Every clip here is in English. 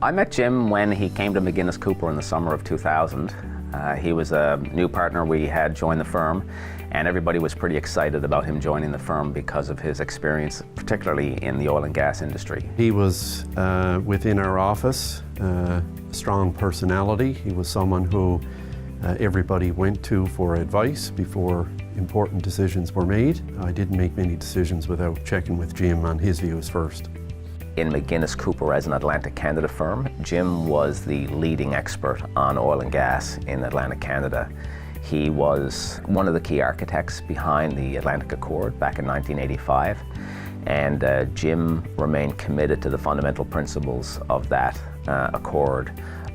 I met Jim when he came to McGuinness Cooper in the summer of 2000. He was a new partner we had joined the firm, and everybody was pretty excited about him joining the firm because of his experience, particularly in the oil and gas industry. He was within our office, a strong personality. He was someone who everybody went to for advice before important decisions were made. I didn't make many decisions without checking with Jim on his views first. In McGuinness Cooper, as an Atlantic Canada firm, Jim was the leading expert on oil and gas in Atlantic Canada. He was one of the key architects behind the Atlantic Accord back in 1985, and Jim remained committed to the fundamental principles of that accord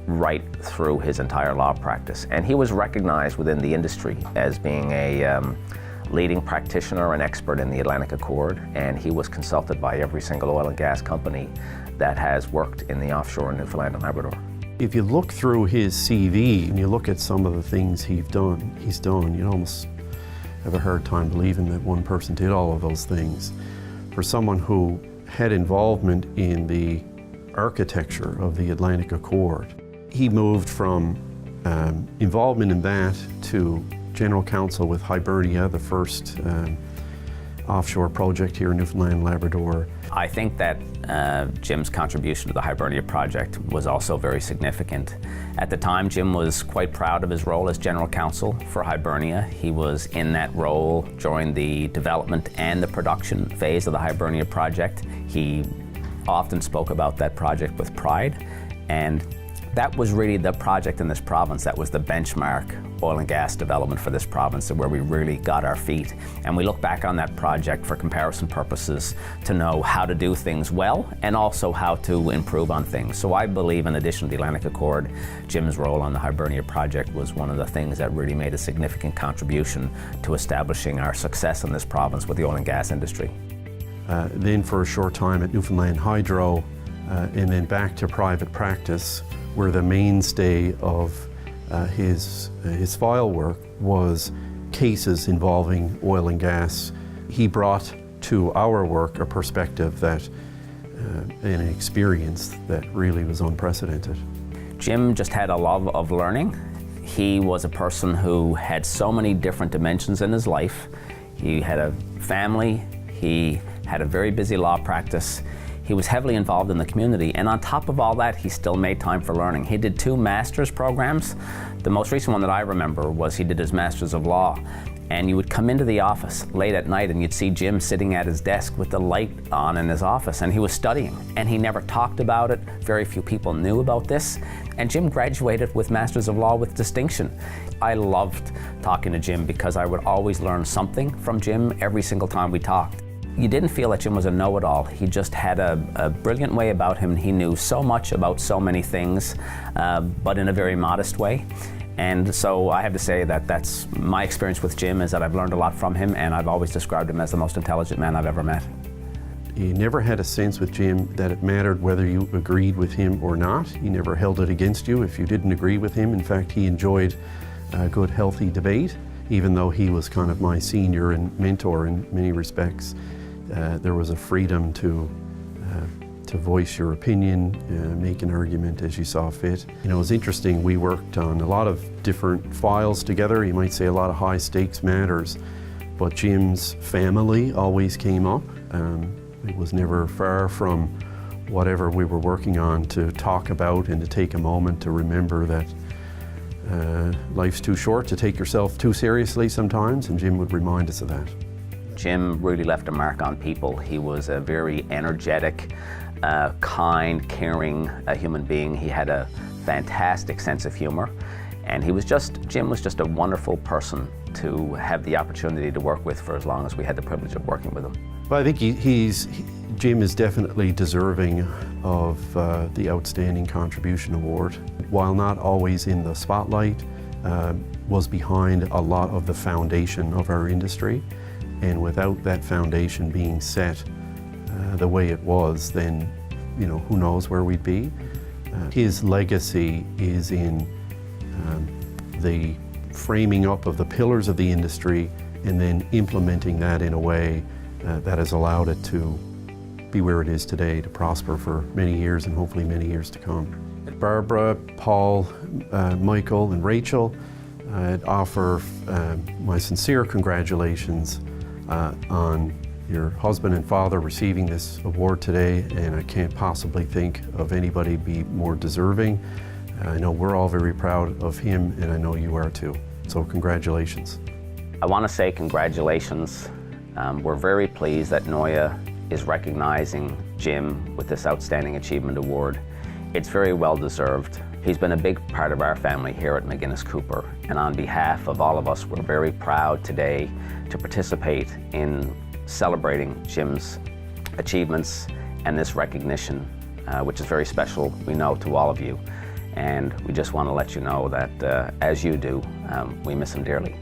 right through his entire law practice. And he was recognized within the industry as being a leading practitioner and expert in the Atlantic Accord, and he was consulted by every single oil and gas company that has worked in the offshore in Newfoundland and Labrador. If you look through his CV and you look at some of the things he's done, you'd almost have a hard time believing that one person did all of those things. For someone who had involvement in the architecture of the Atlantic Accord, he moved from involvement in that to General Counsel with Hibernia, the first offshore project here in Newfoundland and Labrador. I think that Jim's contribution to the Hibernia project was also very significant. At the time, Jim was quite proud of his role as General Counsel for Hibernia. He was in that role during the development and the production phase of the Hibernia project. He often spoke about that project with pride, and that was really the project in this province that was the benchmark oil and gas development for this province, and where we really got our feet. And we look back on that project for comparison purposes to know how to do things well and also how to improve on things. So I believe, in addition to the Atlantic Accord, Jim's role on the Hibernia project was one of the things that really made a significant contribution to establishing our success in this province with the oil and gas industry. Then for a short time at Newfoundland Hydro, and then back to private practice, where the mainstay of his file work was cases involving oil and gas. He brought to our work a perspective that, and an experience that really was unprecedented. Jim just had a love of learning. He was a person who had so many different dimensions in his life. He had a family, he had a very busy law practice. He was heavily involved in the community, and on top of all that, he still made time for learning. He did 2 master's programs. The most recent one that I remember was he did his Master's of Law, and you would come into the office late at night and you'd see Jim sitting at his desk with the light on in his office, and he was studying, and he never talked about it. Very few people knew about this, and Jim graduated with Masters of Law with distinction. I loved talking to Jim because I would always learn something from Jim every single time we talked. You didn't feel that Jim was a know-it-all. He just had a brilliant way about him. He knew so much about so many things, but in a very modest way. And so I have to say that that's my experience with Jim, is that I've learned a lot from him, and I've always described him as the most intelligent man I've ever met. You never had a sense with Jim that it mattered whether you agreed with him or not. He never held it against you if you didn't agree with him. In fact, he enjoyed a good, healthy debate, even though he was kind of my senior and mentor in many respects. There was a freedom to voice your opinion, make an argument as you saw fit. You know, it was interesting, we worked on a lot of different files together, you might say a lot of high stakes matters, but Jim's family always came up. It was never far from whatever we were working on to talk about and to take a moment to remember that life's too short to take yourself too seriously sometimes, and Jim would remind us of that. Jim really left a mark on people. He was a very energetic, kind, caring human being. He had a fantastic sense of humor, and Jim was just a wonderful person to have the opportunity to work with for as long as we had the privilege of working with him. Well, I think Jim is definitely deserving of the Outstanding Contribution Award. While not always in the spotlight, was behind a lot of the foundation of our industry. And without that foundation being set the way it was, then, you know, who knows where we'd be. His legacy is in the framing up of the pillars of the industry and then implementing that in a way that has allowed it to be where it is today, to prosper for many years and hopefully many years to come. Barbara, Paul, Michael and Rachel, I'd offer my sincere congratulations on your husband and father receiving this award today, and I can't possibly think of anybody be more deserving. I know we're all very proud of him, and I know you are too. So congratulations. I want to say congratulations. We're very pleased that NOIA is recognizing Jim with this Outstanding Achievement Award. It's very well deserved. He's been a big part of our family here at McGuinness Cooper, and on behalf of all of us, we're very proud today to participate in celebrating Jim's achievements and this recognition, which is very special, we know, to all of you. And we just want to let you know that, as you do, we miss him dearly.